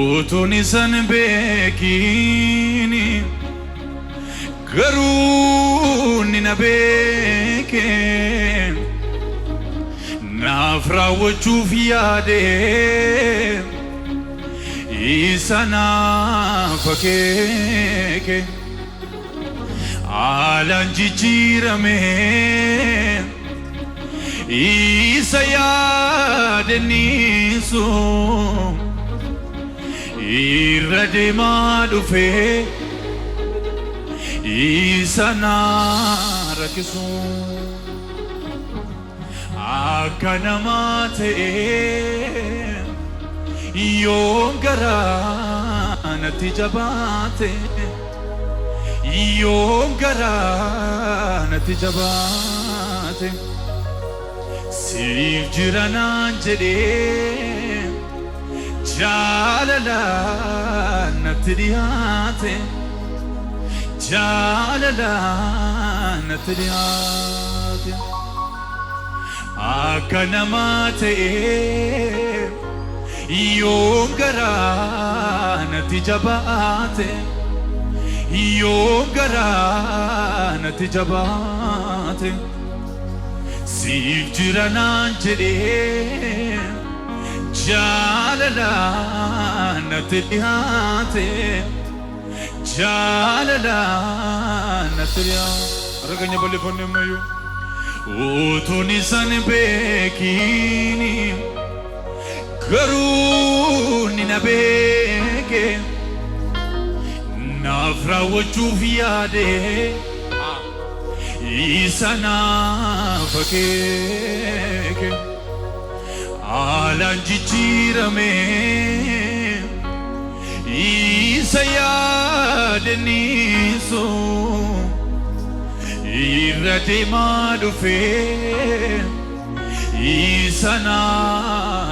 utuni san beekini garuu ni na beeke naaf raawwachuuf yaade isa naaf akeeke haalaan jijjiirame isa yaadaniisu irra deemaa dhufe isa na rakkisu akka namaa ta'e yoon garaa natti jabaate yoon garaa natti jabaate siif jira naan jedhee jaalalaan natti dhiyaate jaalalaan natti dhiyaate akka namaa ta'e yoon garaa natti jabaate yoon garaa natti jabaate siif jira naan jedhee jaalalaan natti dhiyaate jaalalaan natti dhiyaate arganya balleeffannee ammayyuu utuni san beekini garuu ni na beeke naaf raawwachuuf yaade isa naaf akeeke haalaan jijjiirame isa yaadaniisu irra deemaa dhufe isa na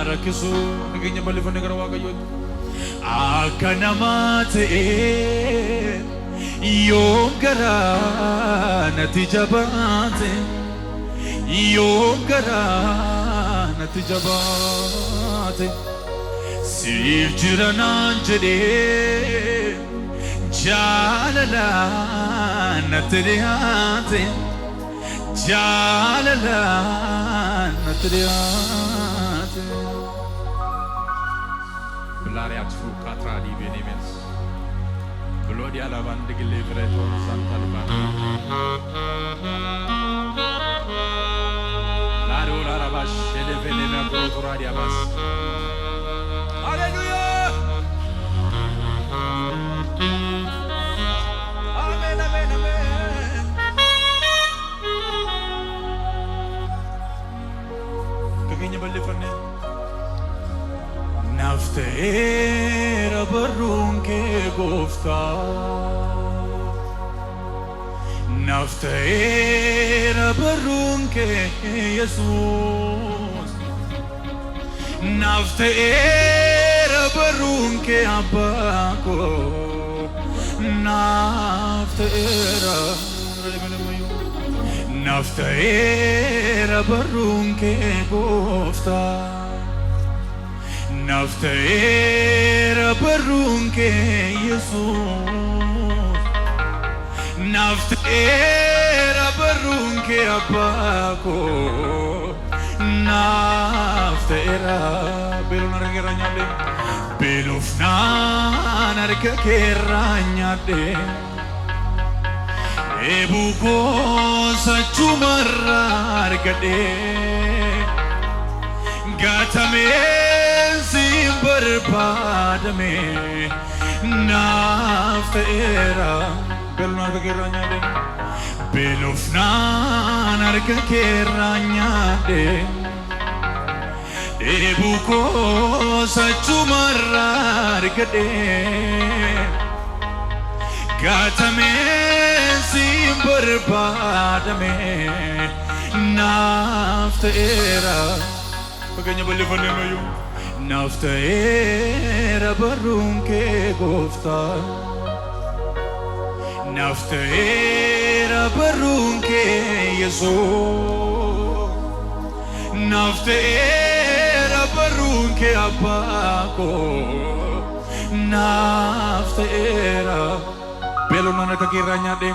rakkisu nageenya balleeffannee gara Waaqayyootti akka namaa ta'e yoon garaa natti jabaate yoon garaa natti jabaate siif jira naan jedhee jaalalaan natti dhiyaate jaalalaan natti dhiyaate Blariat fu katra di benemes Gloria la bande che le freto Santa Alba La rola la basce de veneme a protura di abas Alleluia Amen amen amen Kagenya ballefanne naaf ta'eera barruun kee Gooftaa naaf ta'eera barruun kee Yesuus naaf ta'eera barruun kee Abbaa koo naaf ta'eera naaf ta'eera barruun kee Gooftaa naaf ta'eera barruun kee Yesuus naaf ta'eera barruun kee Abbaa koo naaf ta'eera beeluun harka keerraa nyaadhe beelofnaan harka keerraa nyaadhe eebuu koo sachumarraa argadhe gaatamee sin barbaadame naaf ta'eera beeluun harka keerraa nyaadhe beelofnaan harka keerraa nyaadhe eebuu koo sachumarraa argadhe gaatamee sin barbaadame naaf ta'eera Fakkeenya balleeffannee ammayyuu naaf ta'eera barruun kee Gooftaa naaf ta'eera barruun kee Yesuus naaf ta'eera barruun kee Abbaa koo naftera belofnaan harka keerraa nyaadhe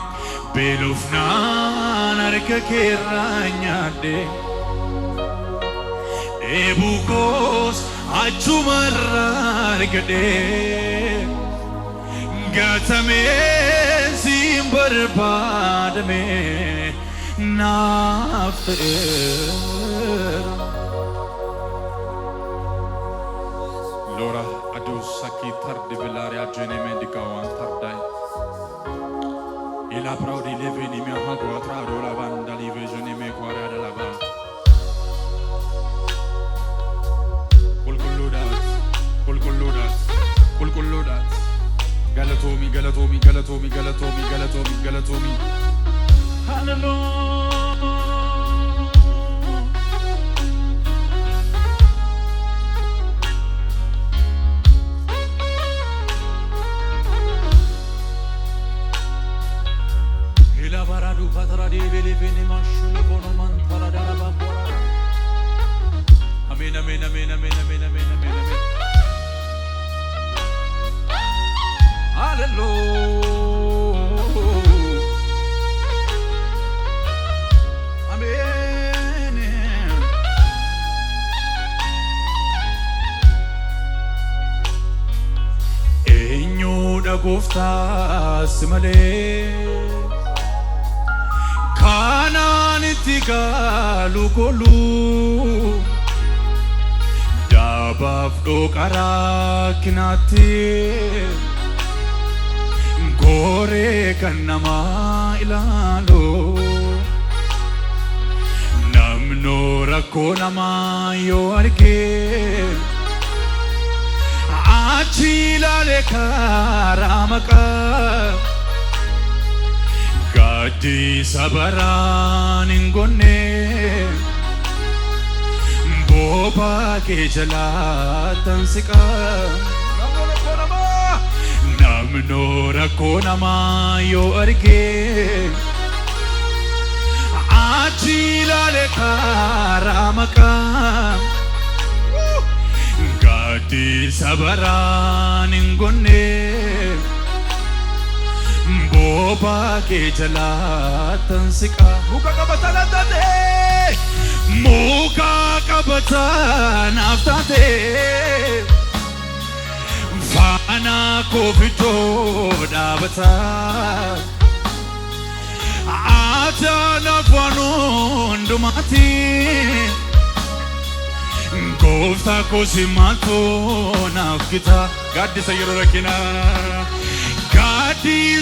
belofnaan harka keerraa nyaadhe ebukos achumarraa argadhe gatame sin barbaadame naftera Lora adus saki tardi vilaria jene mendikawan tardai ila praudi leveni mi hago atrado la banda live jene me quara de la ba kulkuludat galatomi hallelujah ila baradu patradi beleveni mashule bono mantara daraba amen amen amen amen amen amen amen amen hallelujah amen enyo da gofta simale kananiti galu kolu dabaf dokara kinati gore kanama ilalo namno rakko nama yo arge achila le karamaka gadi sabaran ingone boba ke jalatan sika namno rakko nama yo arge achila le karamaka gadi sabaran ingone boba ke jalatan sika muka kabatan aftate fana kofito dabata atana fanundumati gofta kosimato nafkita gadi sayro rakina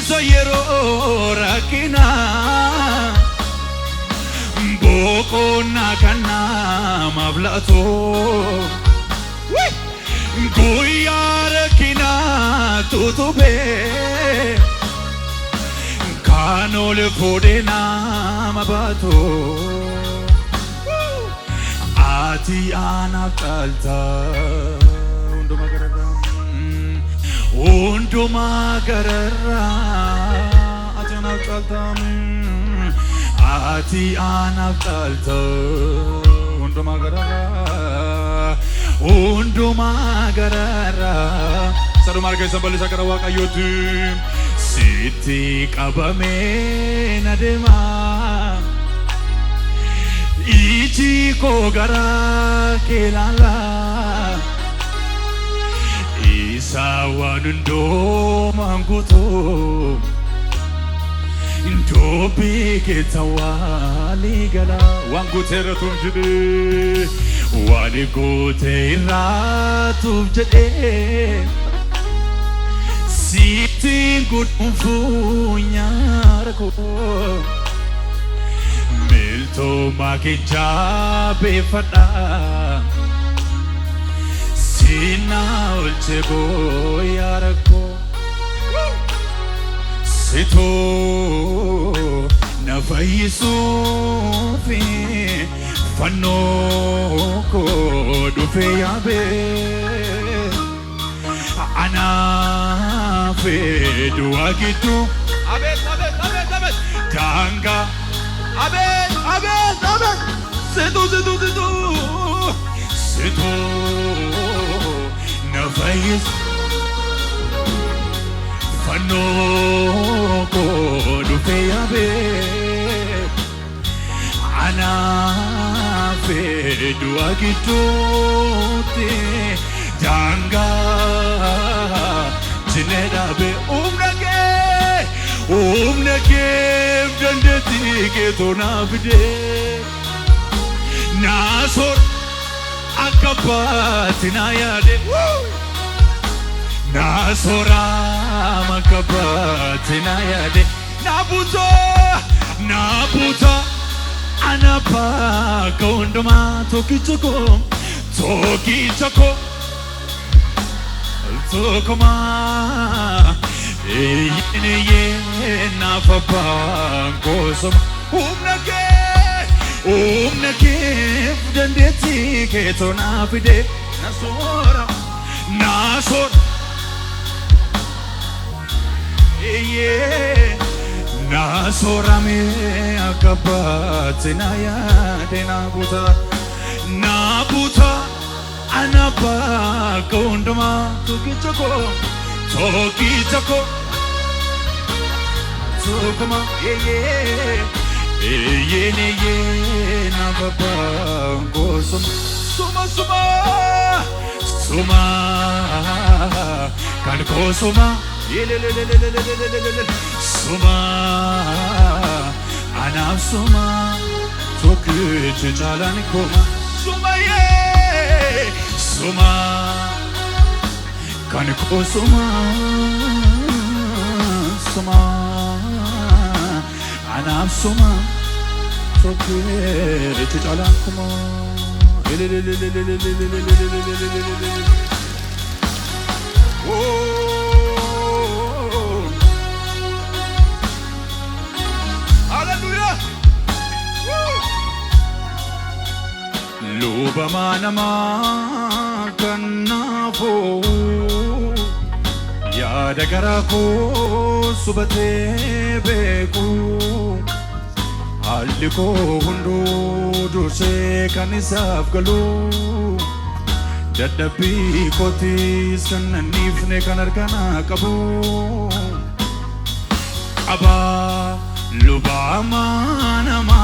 sayero rakina boko nakana mablato goya rakina tutube kanole fodena mabato ati anakalta unduma garara atanaqaltam ati anaqalta unduma garara sadumar ke sambal sakara waqayyoti siti qabame nadema iji ko gara kelala sawanundo manguto ndobi ketawali gala wangutera tumjide wali gotera tumjide siti gudumfunya rako milto makinja befada Sina ulchego yarako sito nafaisu fi fano ko dufe yabe ana fe duagitu abet tanga abet sito nafais Inoko dufe yabe Anafe duagitote Janga Jinedabe Umnake Dandeti ketonafide Nasor Akabatina yade Nasora makabatina yade Nabuta Anapa kondoma tokichoko Tokoma Ye nafapa kosoma Umnake Dandeti ketonafide Nasora Nasora me akabatina yade Nabuta Anapa kondoma tokichoko Tokoma ye nafapa kosoma Suma kan kosoma Suma anaf suma tokichi jalan koma Suma kan kosoma Suma anaf suma tokichi jalan koma Hallelujah. Lubama nama kannafo Yada garako subate beku Alliko hundu durse kanisaf galu Daddabi kotis kananifne kanarkana kabu Aba lubama nama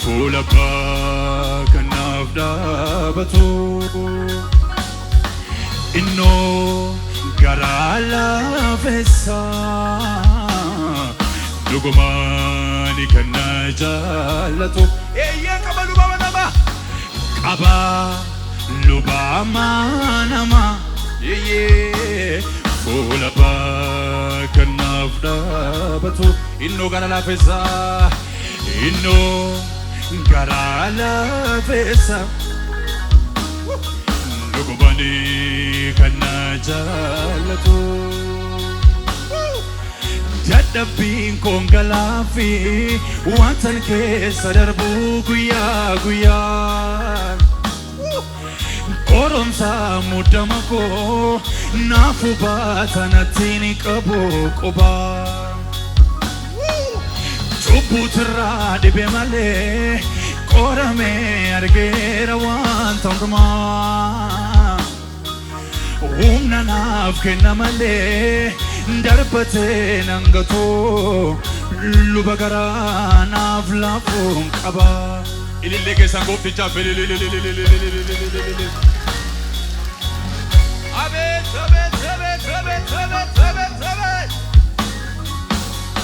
Fulaba kanaf dabatu Inno garala vesa Lugumani kana jalatu Kaba lubama nama Aba lubama nama Fulaba kanaf dabatu Inno garala fesa Inno garala vesa Lugumani kana jalatu Daddabiin kongalafi Watan keessa darbu guyyaa Qoromsa muddama koo Naafu baatanattiin qabu quba Cubbuutirraa dhibe malee Qorame argeera wanta hundumaa Humna naaf kenna malee Darbate nangato luba garaa naaf laafuun qaba Ilillee keessan gooftichaaf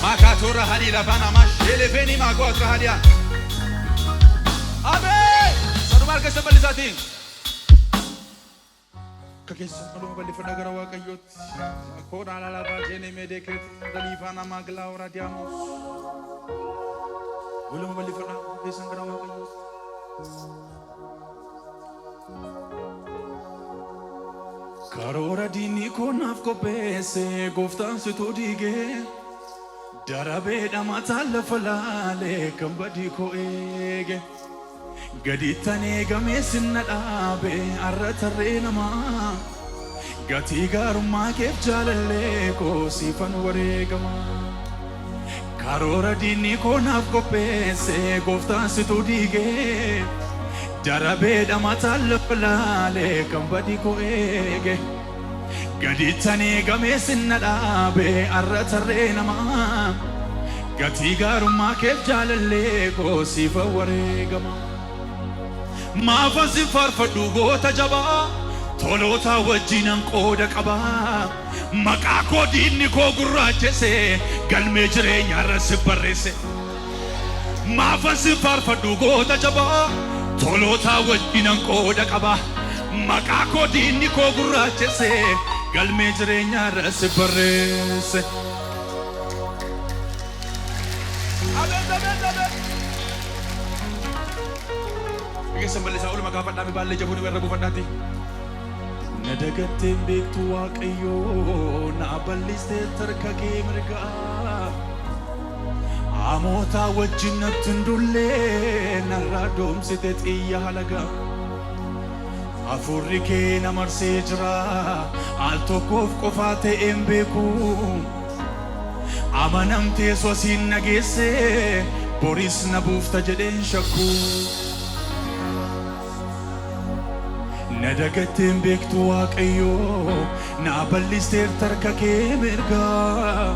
Makatora hadida bana mashelefeni magotra hadia Amen Sanumal keessa bal'isaatiin Kakesa maluma bal'ifannaa gara Waaqayyootti Akkoon alaalabaa jeenee meedeekreet daliifaan amaa gilaa horaa diyaamos Maluma bal'ifannaa keessan gara Waaqayyootti Karoora diinni koonaaf qopheesse gooftaan situu diigee Darabeedha mataan lafa laalee kan badii koo eege Gadiittan eegamee sinna dhaabe arra tarree namaa Gatii gaarummaa keef jaalallee koo siifan wareegama Karoora diinni koonaaf qopheesse gooftaan situu diigee Darabeedha mataan lafa laalee kan badii koo eege Gaditanii gameessinna dhaabee arratarree namaa gatii gaarummaa keef jaalallee koo siifa wareegama. Maafan si faarfadhu goota jabaa toloota wajjinan qooda qabaa. Maqaa koo diinni koo gurraachese galmee jireenyaarra si barreesse. Maafan si faarfadhu goota jabaa toloota wajjinan qooda qabaa. Maqaa koo diinni koo gurraachese galmee jireenyaarra si barreesse. Egeessa mallisaa olma gaafadhaame baallee jabuun irra buufadhaati. Na dagatteen beektu Waaqayyoo na bal'istee harka kee mirgaa. Amoota wajjin natti hin dullee narraa doomsite xiyya halagaa. Afurri kee na marsee jira al tokkoof qofaa ta'een beeku. Amanamtee sosiin nageesse boris na buufta jedheen shakku. Na dagatteen beektu Waaqayyoo na bal'istee harka kee mirgaa.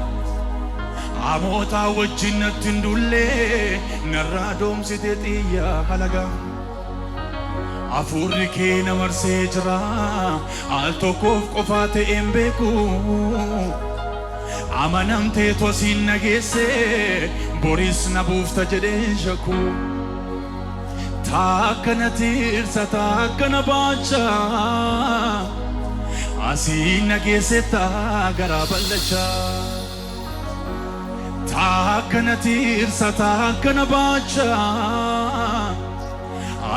Amoota wajjin natti hin dullee narraa doomsite xiyya halagaa. Afurri kee na marsee jira al tokkoof qofaa ta'een beeku. Amanamtee tosiin nageesse boris na buufta jedheen shakku. Taakka na tirsa taakka na baacha asii nageesse taa garaa bal'acha. Taakka na tirsa taakka na baacha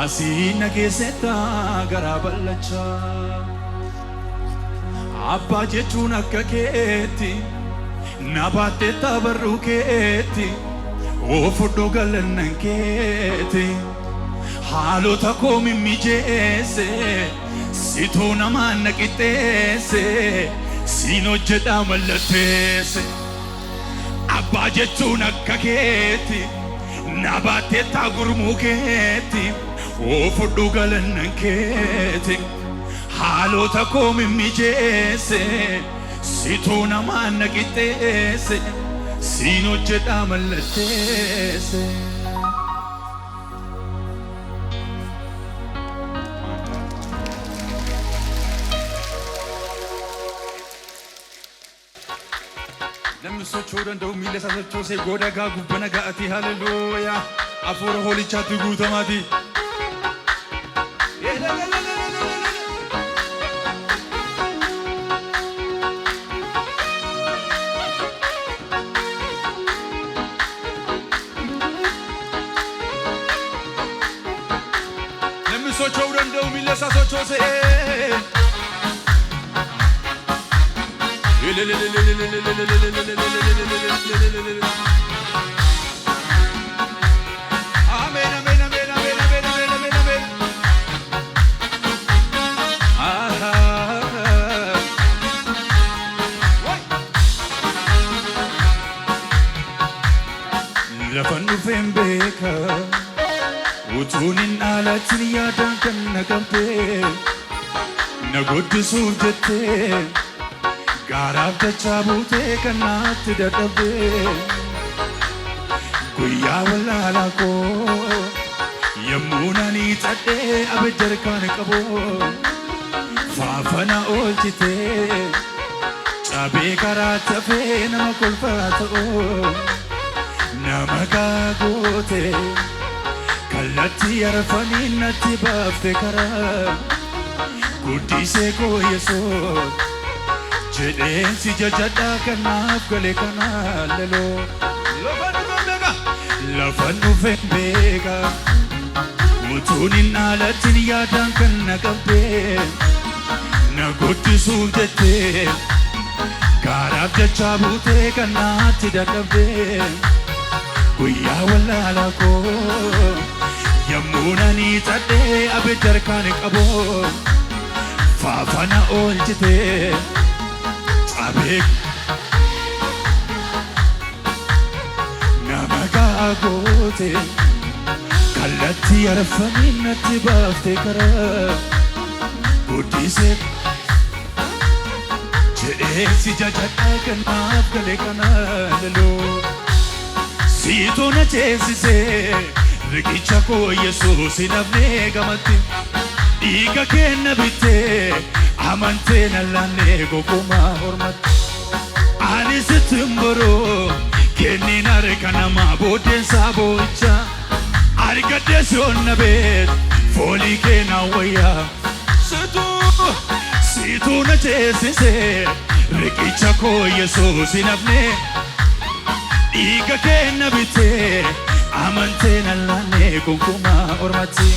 asii nageesse taa garaa bal'acha. Abbaa jechuun akka keetti na baattee tabarruu keetti oofudhu galannan keetti. Haalota koo mimmijeesse situu namaan na qixxeesse siin hojjedhaa mallatteesse. Abbaa jechuun akka keetti na baattee taa gurmuu keetti oofudhu galannan keetti. Haalota koo mimmijeesse situu namaan na qixxeesse siin hojjedhaa mallatteesse. Namni socho'uu danda'u miila isaa sochoosee gooda gaa gubbana ga'ati. Haleluuyaa hafuura hoolichaatti guutamaati. Namni socho'uu danda'u miila isaa sochoosee Amen, amen, amen, amen, amen, amen, amen, amen. Lafan dhufeen beeka utuun hin dhaalatin yaadaan kan na qabdee na guddisuuf jettee. Gaaraaf dachaa buutee kan naatti dadhabdee guyyaa wallaalaa koo yommuu nani xadhee abidda harkaan qabu faafana oolchitee cabee karaa tafee nama kolfaa ta'oo nama gaagoote kallattii arfanii natti baafte karaa guddisee koo Yesuus. Jedheen si jajadhaa kanaaf gale kanaa leloo. Lafan dhufeen beeka utuun hin dhaalatin yaadaan kan na qabdee na guddisuuf jettee gaaraaf dachaa buutee kan naatti dadhabdee guyyaa wallaalaa koo yommuu nani xadhee abidda harkaan qabu faafana oolchitee. Abek nama gaagoote kallattii arfanii natti baafte karaa guddisee si jajadha kanaaf galee kana leloo siitoona ceesisee riqicha koo Yesuus hin hafnee gamatti dhiiga kenna bittee amantee nallaannee gogumaa hormatti ani sittin boroo kenniin harka namaa booddeensaa boo'icha argadde si'onna beet foolii keenaa wayyaa siituuna ceesisee riqicha koo Yesuus hin hafnee dhiiga kenna bittee amantee nallaannee gogumaa hormatti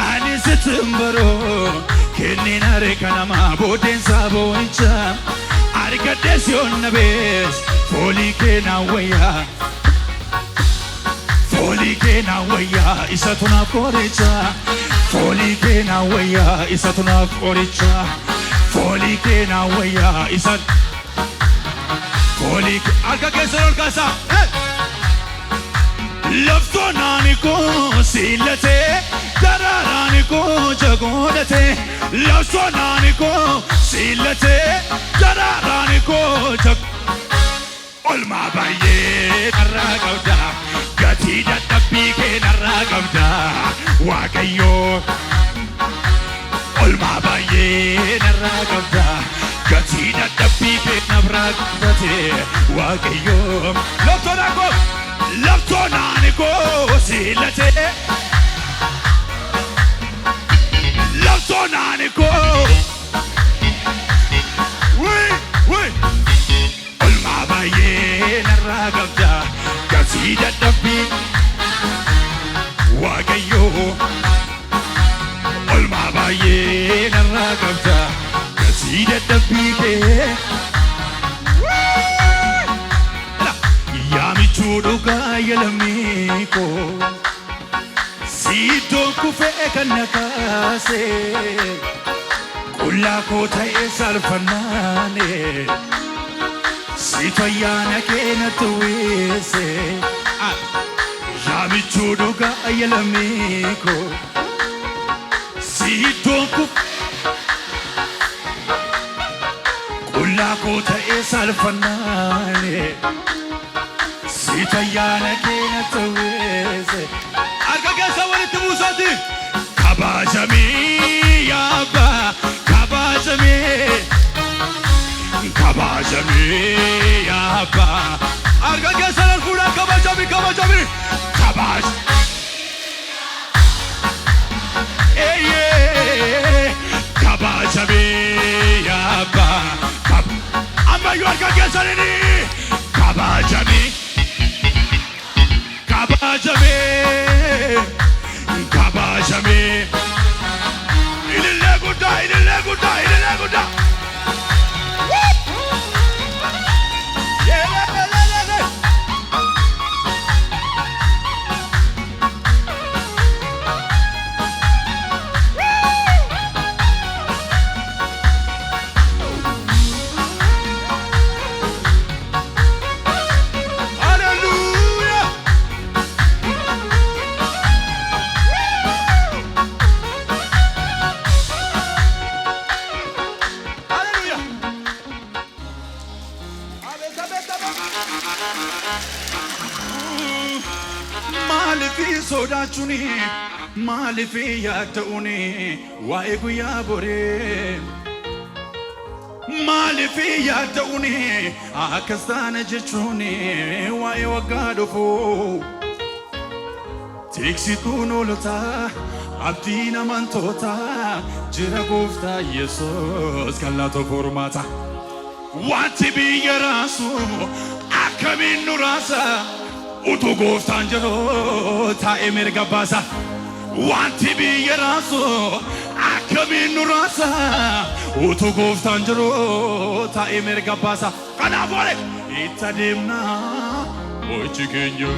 ani sittin boroo kenniin harka namaa booddeensaa boo'icha argadde si'onna beet foolii keenaa wayyaa foolii keenaa wayyaa isatu naaf qoricha foolii keenaa wayyaa isatu naaf qoricha foolii keenaa wayyaa isatu foolii harka keessa ol kaasaa laftoonaan koo siillatee daraaraan koo jagoodhatee laftoonaan koo siillatee daraaraan koo olmaa baay'ee narraa qabda gatii dadhabbii kee narraa qabda Waaqayyoo olmaa baay'ee narraa qabda gatii dadhabbii kee narraa qabda Waaqayyoo laftoonaan koo siillatee laftoonaan koo olmaa baay'ee narraa qabda gatii dadhabbii Waaqayyoo olmaa baay'ee narraa qabda gatii dadhabbii kee yaamichuu dhugaa yalammii koo siiddoon kufee kan na kaasee qullaa koo ta'ee saalfannaane situ ayyaana kee natti uwwise yaamichuu dhugaa yalammii koo siiddoon kufee qullaa koo ta'ee saalfannaane situ ayyaana kee natti uwwise harka keessa walitti buusaati kabaajamee yaabaa kabaajamee kabajamee yaabaa harka keessa ol fuudhaa kabajamee kabajamee kabaaj kabajamee yaabaa ammayyuu harka keessa nini kabajamee kabajamee kabajamee ilillee guddaa ilillee guddaa ilillee guddaa sodaachuni maaliif yaada'uuni waa'ee guyyaa boree maaliif yaada'uuni akkas taana jechuuni waa'ee waggaa dhufuu tiksituun oolotaa abdiin amantootaa jira gooftaa Yesuus kan laatu furmaata wanti biyya raasu akkamiin nu raasa utuu gooftaan jedhu taa'ee mirga baasa wanti biyya raasu akkamiin nu raasa utuu gooftaan jedhu taa'ee mirga baasa kanaaf wale itti adeemnaa mo'ichi keenya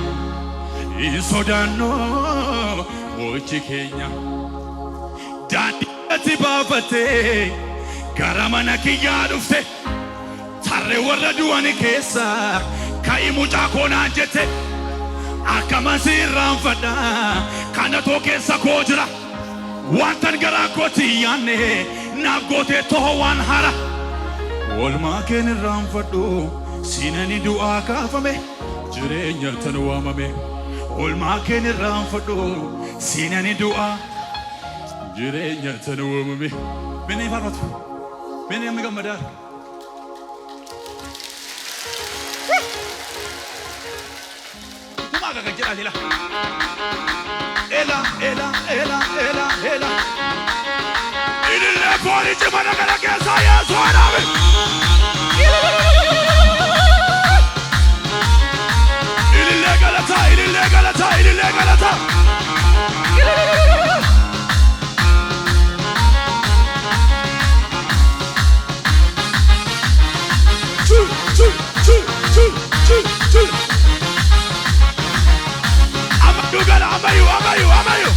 hin sodaannu mo'ichi keenya daandii ati baafattee gara mana kiyyaa dhufte tarree warra du'an keessa ka'i mucaa koonaan jette akkama sirraanfadha kana too keessa koo jira wantan garaa kootti yaanne naaf gootee toho waan hara Olmaa keen irraanfadhu siinani du'aa kaafame jireenya tan waamame. Olmaa keen irraanfadhu siinani du'aa jireenya tan waamame. Mene farfatu mene amma gammadaa kumaa kan jedhaa lela ela ilillee fooni cimana kana keessaa Yeesuu anaame. Ilillee galataa Amayu.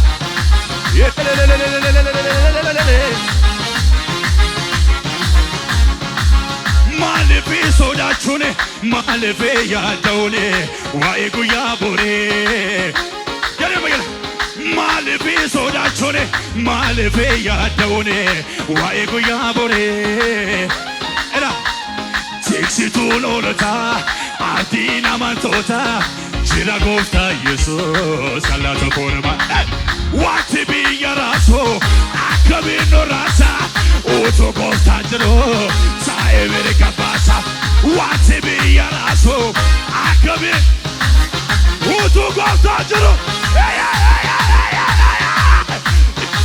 Maalifi sodaachune, maalifi yaadawne, waa'ee guyyaa boree. Maalifi sodaachune, maalifi yaadawne, waa'ee guyyaa boree. Tiksituun oolota, aatiin amantoota. Jira gooftaa Yesuus allaata koorma. Wanti biyya raasoo akkamiin noraasa utuu gooftaa jiru saa'ee mirga baasa. Wanti biyya raasoo akkamiin utuu gooftaa jiru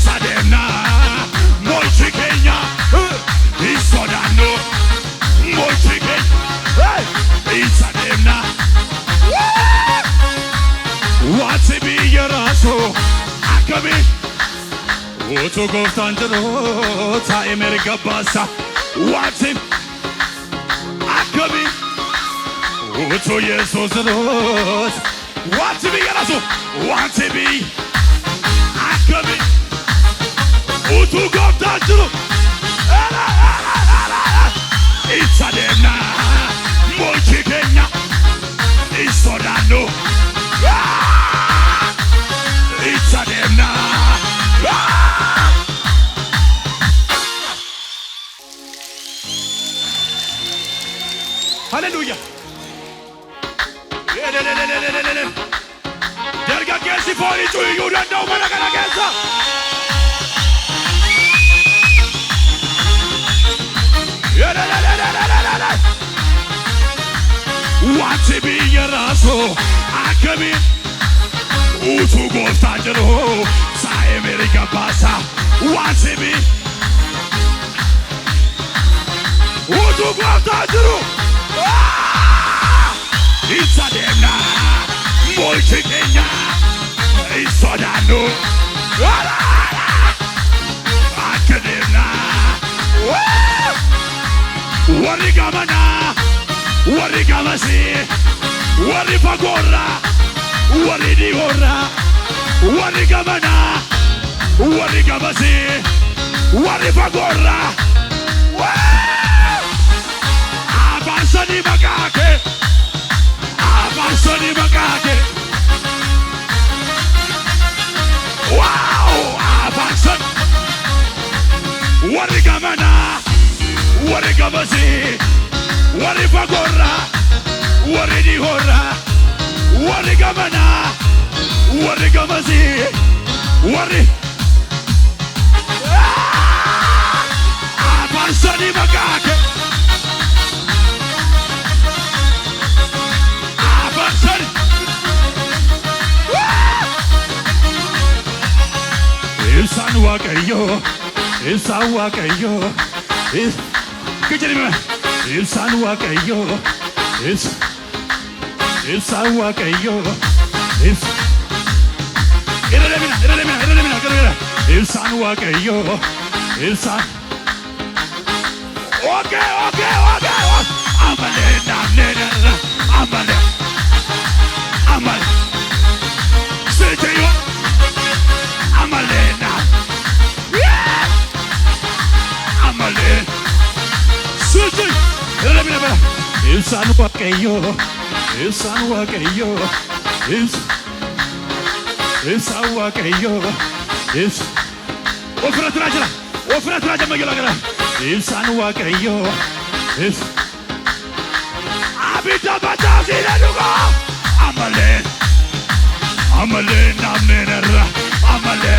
sadeemnaa mo'ichi keenya hin sodaannu mo'ichi keenya hin sadeemnaa. Wanti biyya raasoo akkamiin utuu gooftaan jiru taa'ee mirga baasa. Wanti akkamiin utuu Yesuus jiru wanti biyya raasoo wanti biyya akkamiin utuu gooftaan jiru isa deemnaa mo'ichi keenya hin sodaannu. Isa deemnaa. Hallelujah. Dargaggeessi foonii cuuyyuu danda'u mana kana keessa. Wanti biyya raasoo akkamiin utuu gooftaan jiru saa'ee mirga baasa. Wanti biyya utuu gooftaan jiru isa deemnaa mo'ichi keenya hin sodaannu. Akka deemnaa warri gamanaa warri gamasii warri fagoorraa warri dhihoorraa warri gamanaa warri gamasii warri fagoorraa abaarsanii maqaa kee abaarsanii maqaa kee abaarsan warri gamanaa warri gamasii warri fagoorraa warri dhihoorraa warri gamanaa warri gamasii warri abaarsanii maqaa kee abaarsanii ibsaan waaqayyoo ibsaan waaqayyoo ibsaan waaqayyoo ibsaan waaqayyoo ibsaan waaqayyoo ibsaan okay amalee naamneerra amalee seeteyo amalee naam amalee seetey ibsaan waaqayyoo ibsaan waaqayyoo ibsaan waaqayyoo ofirratti raajala mayyala gara ibsaan waaqayyoo If Abita Batasi Laduga Amale Namenera Amale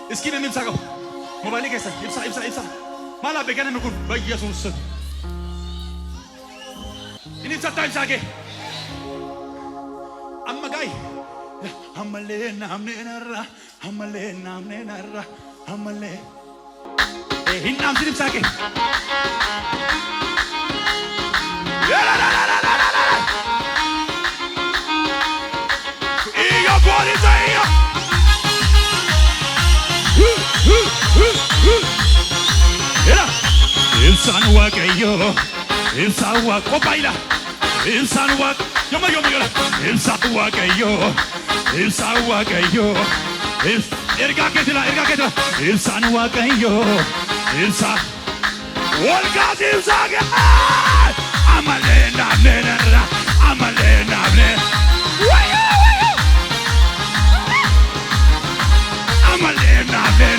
Iskina nimsa ko. Mobile kesa. Ibsa. Mala begana nukun. Baya sunset. Ini sa time sage. Amma guy. Hamale namne narra. Hamale. Hin nam sinim sage. La. Iyo body say. Ilsan wakayo, ilsan wak, oh baila, ilsan wak, yoma, ilsan wakayo, erga ketila, ilsan wakayo, ilsan, olga ilsan, amale namne, wayo, amale namne.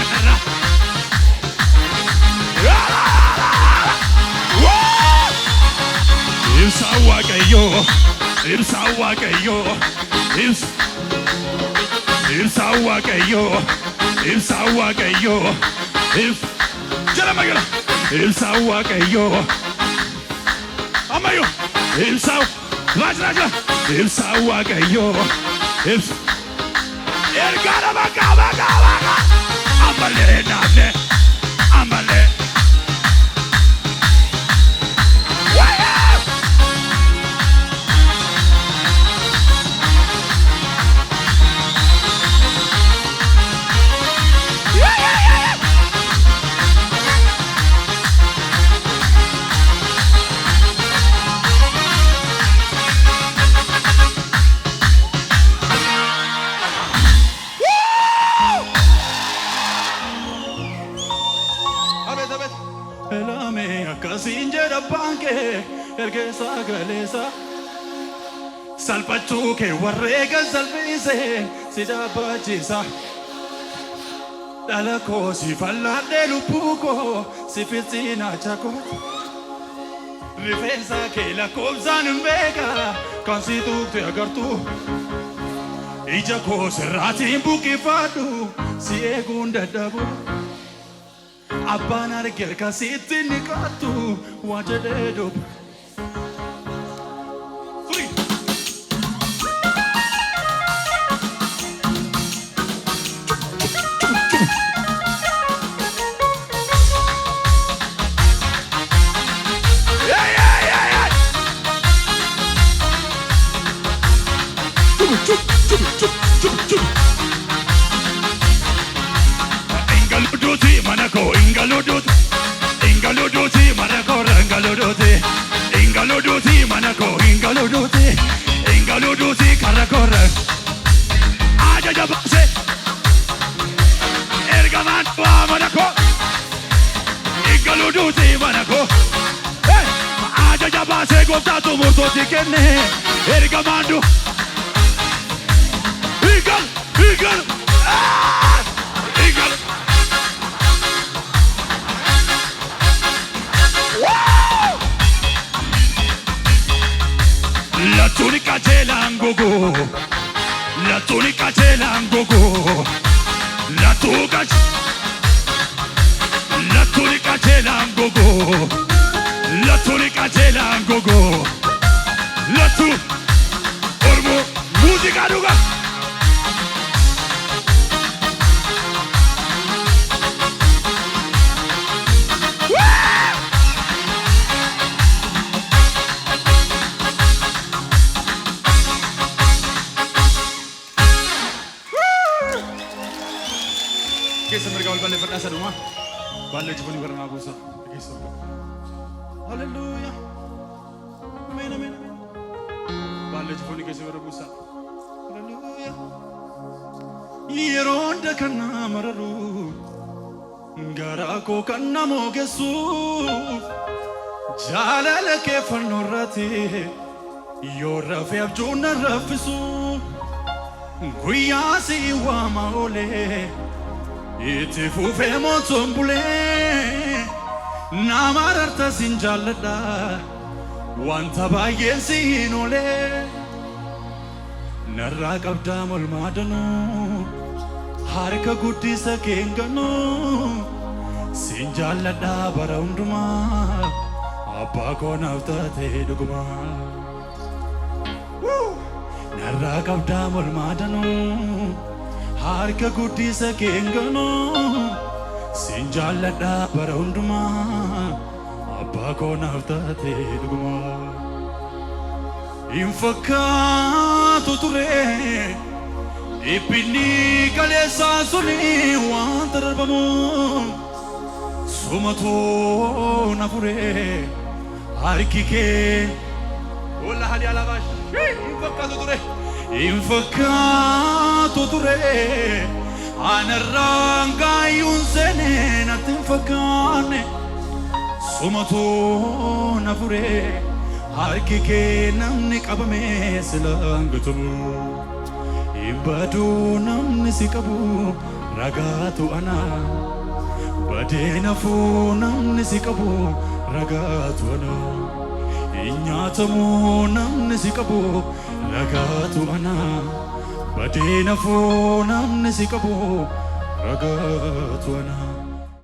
Salpachu ke warrega salvise sida bachisa dala ko si falla de lupuko si fitina chako rifensa che la cosa non vega con si tu te agartu ija ko serrati in buchi fadu si e gunda dabu abana gerka sitti nikatu wajade do Ingaluduti karakora aja base ergaman wa manako Ingaluduti manako aja base goftato morto tikenne ergamandu Ingal La tunica ce l'angogo, la tunica ce l'angogo, la tunica ce l'angogo, la tunica ce l'angogo, la tu ormo musica ruga. Keessa mirga wal balle fadhasa duma balle jibuni barna buusa keessa hallelujah amen balle jibuni keessa barna buusa hallelujah yeronda kana mararu garako kana mogesu jalala ke fanorati yorrafe abjuna rafisu guyasi wa maole itifufe motombule namararta sinjalada wanta bayen sinole narra qabda molmadanu harka guddisa kenganu sinjalada baraunduma abba konaftate duguma narra qabda molmadanu harka guddisa kenganu sinjalada baraunduma abba konaftate duguma infakatu ture ipini kalesa suni wantarbamu sumato nafure harkike wala hadi alabash infakatu ture anaranga yunsene natinfakane sumato nafure harkike namni qabame silangatu ibadu namni sikabu ragatu ana badena fu namni sikabu ragatu ana inyatamu namni sikabu ragatu ana badena fu namni sikabu ragatu ana